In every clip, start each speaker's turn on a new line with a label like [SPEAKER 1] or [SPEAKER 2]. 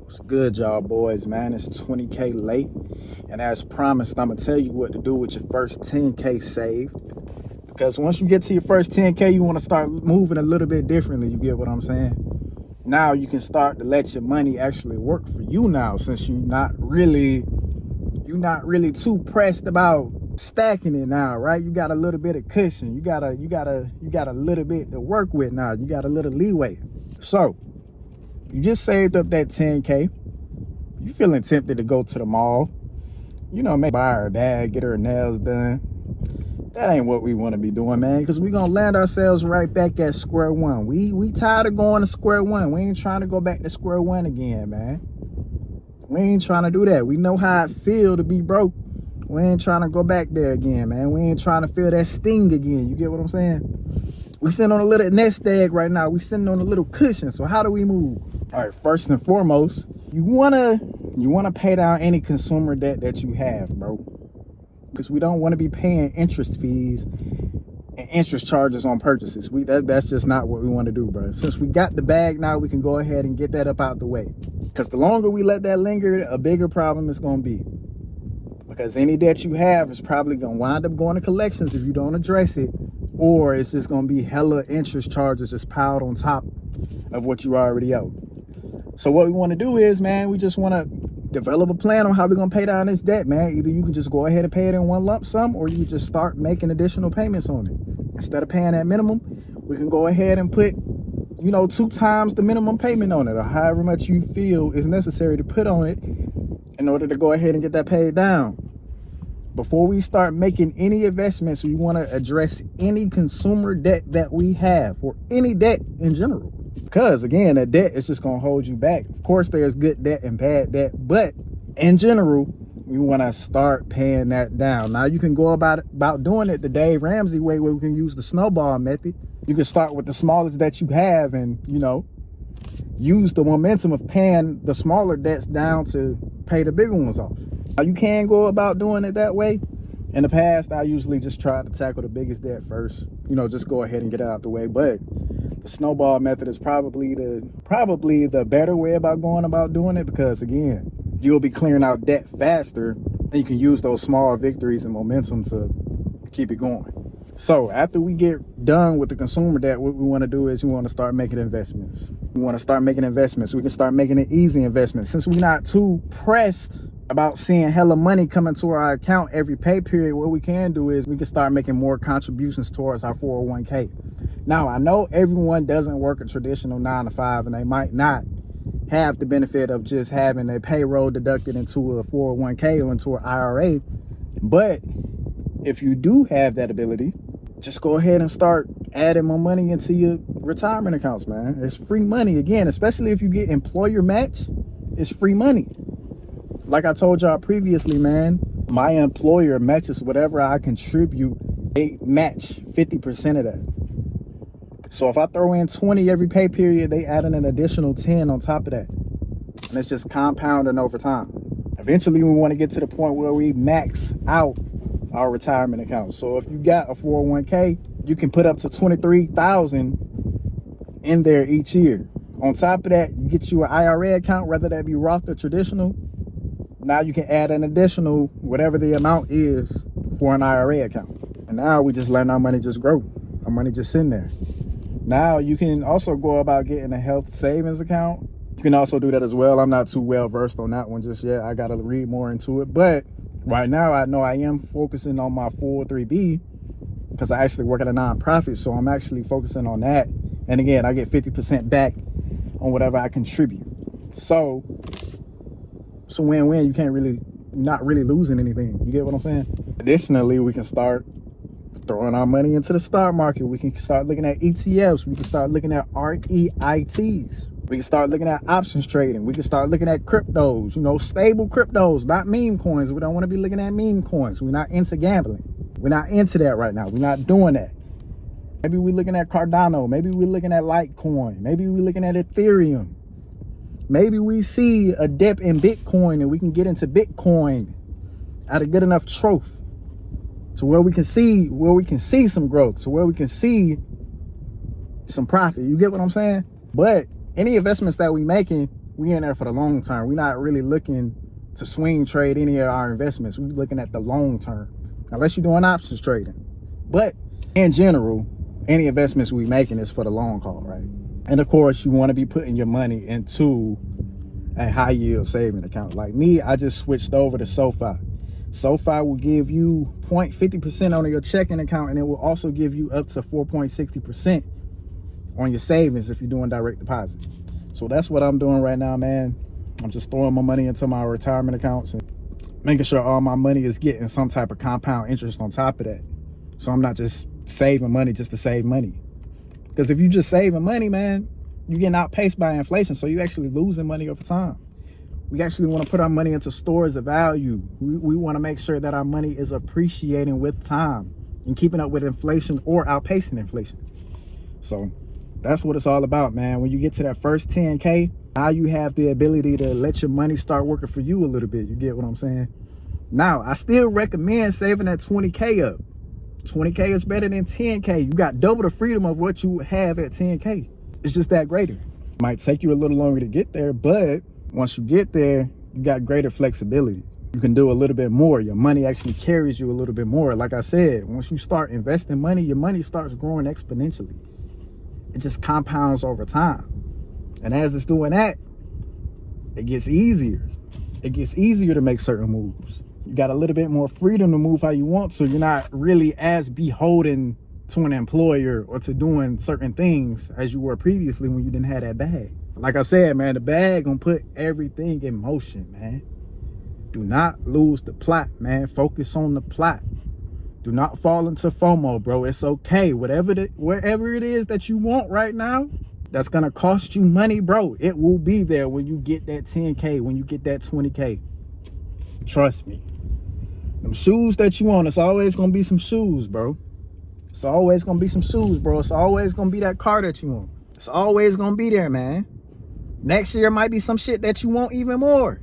[SPEAKER 1] What's good, y'all boys, man? It's 20K late, and as promised, I'm gonna tell you what to do with your first 10K saved. Because once you get to your first 10K, you want to start moving a little bit differently. You get what I'm saying? Now you can start to let your money actually work for you now, since you're not really too pressed about stacking it now, right? You got a little bit of cushion. You got a little bit to work with now. You got a little leeway. So you just saved up that 10K. You feeling tempted to go to the mall, maybe buy her a bag, get her nails done. That ain't what we want to be doing, man, because we're gonna land ourselves right back at square one. We tired of going to square one. We ain't trying to go back to square one again, man. We ain't trying to do that. We know how it feel to be broke. We ain't trying to go back there again, man. We ain't trying to feel that sting again. You get what I'm saying? We sitting on a little nest egg right now. We sitting on a little cushion. So how do we move? All right, first and foremost, you wanna pay down any consumer debt that you have, bro. Because we don't want to be paying interest fees and interest charges on purchases. That's just not what we want to do, bro. Since we got the bag now, we can go ahead and get that up out the way. Because the longer we let that linger, a bigger problem it's going to be. Because any debt you have is probably going to wind up going to collections if you don't address it. Or it's just going to be hella interest charges just piled on top of what you already owe. So what we want to do is, man, we just want to develop a plan on how we're going to pay down this debt, man. Either you can just go ahead and pay it in one lump sum, or you can just start making additional payments on it. Instead of paying that minimum, we can go ahead and put 2 times the minimum payment on it, or however much you feel is necessary to put on it in order to go ahead and get that paid down. Before we start making any investments, we want to address any consumer debt that we have, or any debt in general. Because again, that debt is just going to hold you back. Of course, there's good debt and bad debt, but in general, we want to start paying that down. Now, you can go about doing it the Dave Ramsey way, where we can use the snowball method. You can start with the smallest that you have and, use the momentum of paying the smaller debts down to pay the bigger ones off. Now, you can go about doing it that way. In the past, I usually just try to tackle the biggest debt first. Just go ahead and get it out the way. But the snowball method is probably the better way about going about doing it, because again, you'll be clearing out debt faster, and you can use those small victories and momentum to keep it going. So after we get done with the consumer debt, what we want to do is we want to start making investments. We want to start making investments. We can start making an easy investment. Since we're not too pressed about seeing hella money coming to our account every pay period, what we can do is we can start making more contributions towards our 401k. Now, I know everyone doesn't work a traditional 9 to 5, and they might not have the benefit of just having their payroll deducted into a 401k or into an IRA. But if you do have that ability, just go ahead and start adding more money into your retirement accounts, man. It's free money. Again, especially if you get employer match, it's free money. Like I told y'all previously, man, my employer matches whatever I contribute. They match 50% of that. So if I throw in 20 every pay period, they add in an additional 10 on top of that. And it's just compounding over time. Eventually, we want to get to the point where we max out our retirement account. So if you got a 401k, you can put up to $23,000 in there each year. On top of that, you get you an IRA account, whether that be Roth or traditional. Now you can add an additional whatever the amount is for an IRA account. And now we just letting our money just grow. Our money just sitting there. Now you can also go about getting a health savings account. You can also do that as well. I'm not too well versed on that one just yet. I got to read more into it. But right now, I know I am focusing on my 403B because I actually work at a nonprofit. So I'm actually focusing on that. And again, I get 50% back on whatever I contribute. So it's a win-win. You can't really, not really losing anything. You get what I'm saying? Additionally, we can start throwing our money into the stock market. We can start looking at ETFs. We can start looking at REITs. We can start looking at options trading. We can start looking at cryptos, stable cryptos, not meme coins. We don't want to be looking at meme coins. We're not into gambling. We're not into that right now. We're not doing that. Maybe we're looking at Cardano. Maybe we're looking at Litecoin. Maybe we're looking at Ethereum. Maybe we see a dip in Bitcoin and we can get into Bitcoin at a good enough trough to where we can see some growth, to where we can see some profit. You get what I'm saying? But any investments that we making, we in there for the long term. We're not really looking to swing trade any of our investments. We're looking at the long term, unless you're doing options trading. But in general, any investments we making is for the long haul, right? And of course, you want to be putting your money into a high yield saving account. Like me, I just switched over to SoFi. SoFi will give you 0.50% on your checking account, and it will also give you up to 4.60% on your savings if you're doing direct deposit. So that's what I'm doing right now, man. I'm just throwing my money into my retirement accounts and making sure all my money is getting some type of compound interest on top of that. So I'm not just saving money just to save money. Because if you just saving money, man, you're getting outpaced by inflation. So you're actually losing money over time. We actually want to put our money into stores of value. We want to make sure that our money is appreciating with time and keeping up with inflation or outpacing inflation. So that's what it's all about, man. When you get to that first 10K, now you have the ability to let your money start working for you a little bit. You get what I'm saying? Now, I still recommend saving that 20K up. 20K is better than 10K. You got double the freedom of what you have at 10K. It's just that greater. It might take you a little longer to get there, but once you get there, you got greater flexibility. You can do a little bit more. Your money actually carries you a little bit more. Like I said, once you start investing money, your money starts growing exponentially. It just compounds over time. And as it's doing that, it gets easier. It gets easier to make certain moves. You got a little bit more freedom to move how you want, so you're not really as beholden to an employer or to doing certain things as you were previously when you didn't have that bag. Like I said, man, the bag gonna put everything in motion, man. Do not lose the plot, man. Focus on the plot. Do not fall into FOMO, bro. It's okay. Wherever it is that you want right now, that's gonna cost you money, bro. It will be there when you get that 10K, when you get that 20K. Trust me. Them shoes that you want, it's always gonna be some shoes, bro. It's always gonna be some shoes, bro. It's always gonna be that car that you want. It's always gonna be there, man. Next year might be some shit that you want even more.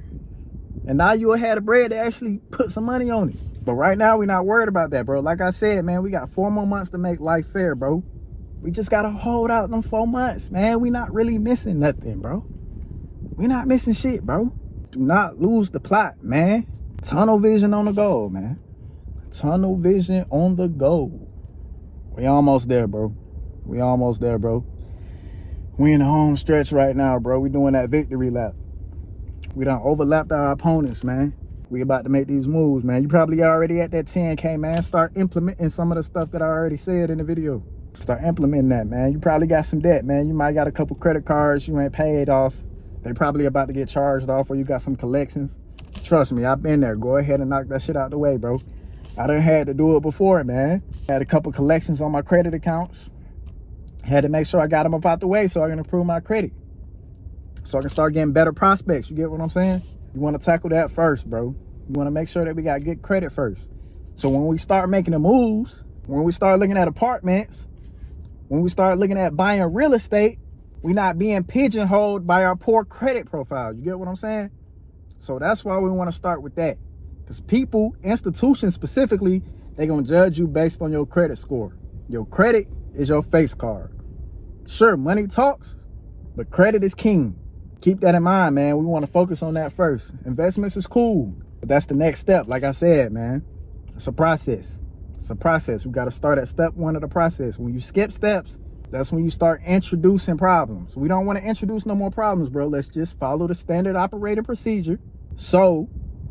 [SPEAKER 1] And now you'll have the bread to actually put some money on it. But right now, we're not worried about that, bro. Like I said, man, we got 4 more months to make life fair, bro. We just gotta hold out them 4 months, man. We not really missing nothing, bro. We not missing shit, bro. Do not lose the plot, man. Tunnel vision on the goal, man. Tunnel vision on the goal. We almost there, bro. We almost there, bro. We in the home stretch right now, bro. We doing that victory lap. We done overlapped our opponents, man. We about to make these moves, man. You probably already at that 10K, man. Start implementing some of the stuff that I already said in the video. Start implementing that, man. You probably got some debt, man. You might got a couple credit cards you ain't paid off. They probably about to get charged off, or you got some collections. Trust me, I've been there. Go ahead and knock that shit out the way, bro. I done had to do it before, man. Had a couple collections on my credit accounts. Had to make sure I got them up out the way so I can improve my credit. So I can start getting better prospects. You get what I'm saying? You want to tackle that first, bro. You want to make sure that we got good credit first. So when we start making the moves, when we start looking at apartments, when we start looking at buying real estate, we're not being pigeonholed by our poor credit profile. You get what I'm saying? So that's why we want to start with that. Because people, institutions specifically, they're going to judge you based on your credit score. Your credit is your face card. Sure, money talks, but credit is king. Keep that in mind, man. We want to focus on that first. Investments is cool, but that's the next step. Like I said, man, it's a process. It's a process. We got to start at step 1 of the process. When you skip steps, that's when you start introducing problems. We don't want to introduce no more problems, bro. Let's just follow the standard operating procedure so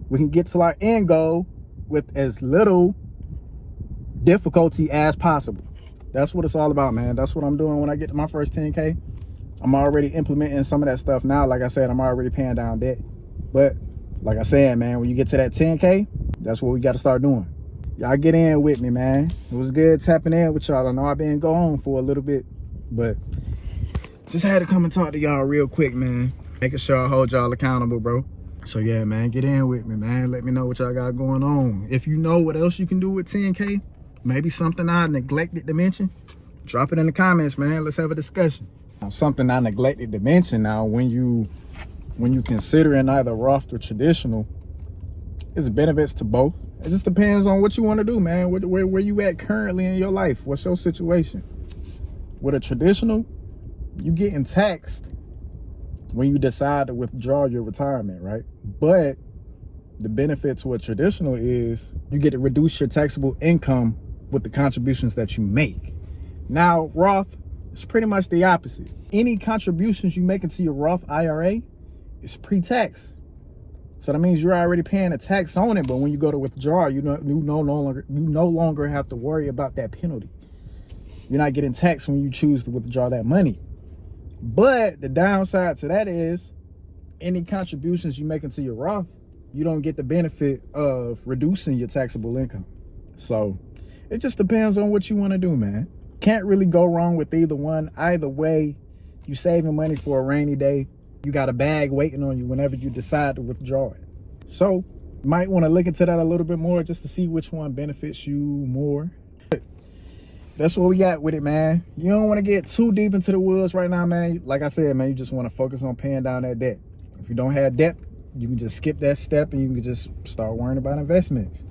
[SPEAKER 1] we can get to our end goal with as little difficulty as possible. That's what it's all about, man. That's what I'm doing when I get to my first 10K. I'm already implementing some of that stuff now. Like I said, I'm already paying down debt. But like I said, man, when you get to that 10K, that's what we got to start doing. Y'all get in with me, man. It was good tapping in with y'all. I know I've been going for a little bit, but just had to come and talk to y'all real quick, man. Making sure I hold y'all accountable, bro. So yeah, man, get in with me, man. Let me know what y'all got going on. If you know what else you can do with 10K, maybe something I neglected to mention, drop it in the comments, man. Let's have a discussion. Something I neglected to mention now, when you considering either Roth or traditional, is benefits to both. It just depends on what you want to do, man. Where you at currently in your life? What's your situation? With a traditional, you getting taxed when you decide to withdraw your retirement, right? But the benefit to a traditional is you get to reduce your taxable income with the contributions that you make. Now, Roth is pretty much the opposite. Any contributions you make into your Roth IRA is pre-tax. So that means you're already paying a tax on it, but when you go to withdraw, you no longer have to worry about that penalty. You're not getting taxed when you choose to withdraw that money. But the downside to that is any contributions you make into your Roth, you don't get the benefit of reducing your taxable income. So it just depends on what you want to do, man. Can't really go wrong with either one. Either way, you saving money for a rainy day. You got a bag waiting on you whenever you decide to withdraw it. So you might want to look into that a little bit more just to see which one benefits you more. That's what we got with it, man. You don't want to get too deep into the woods right now, man. Like I said, man, you just want to focus on paying down that debt. If you don't have debt, you can just skip that step and you can just start worrying about investments.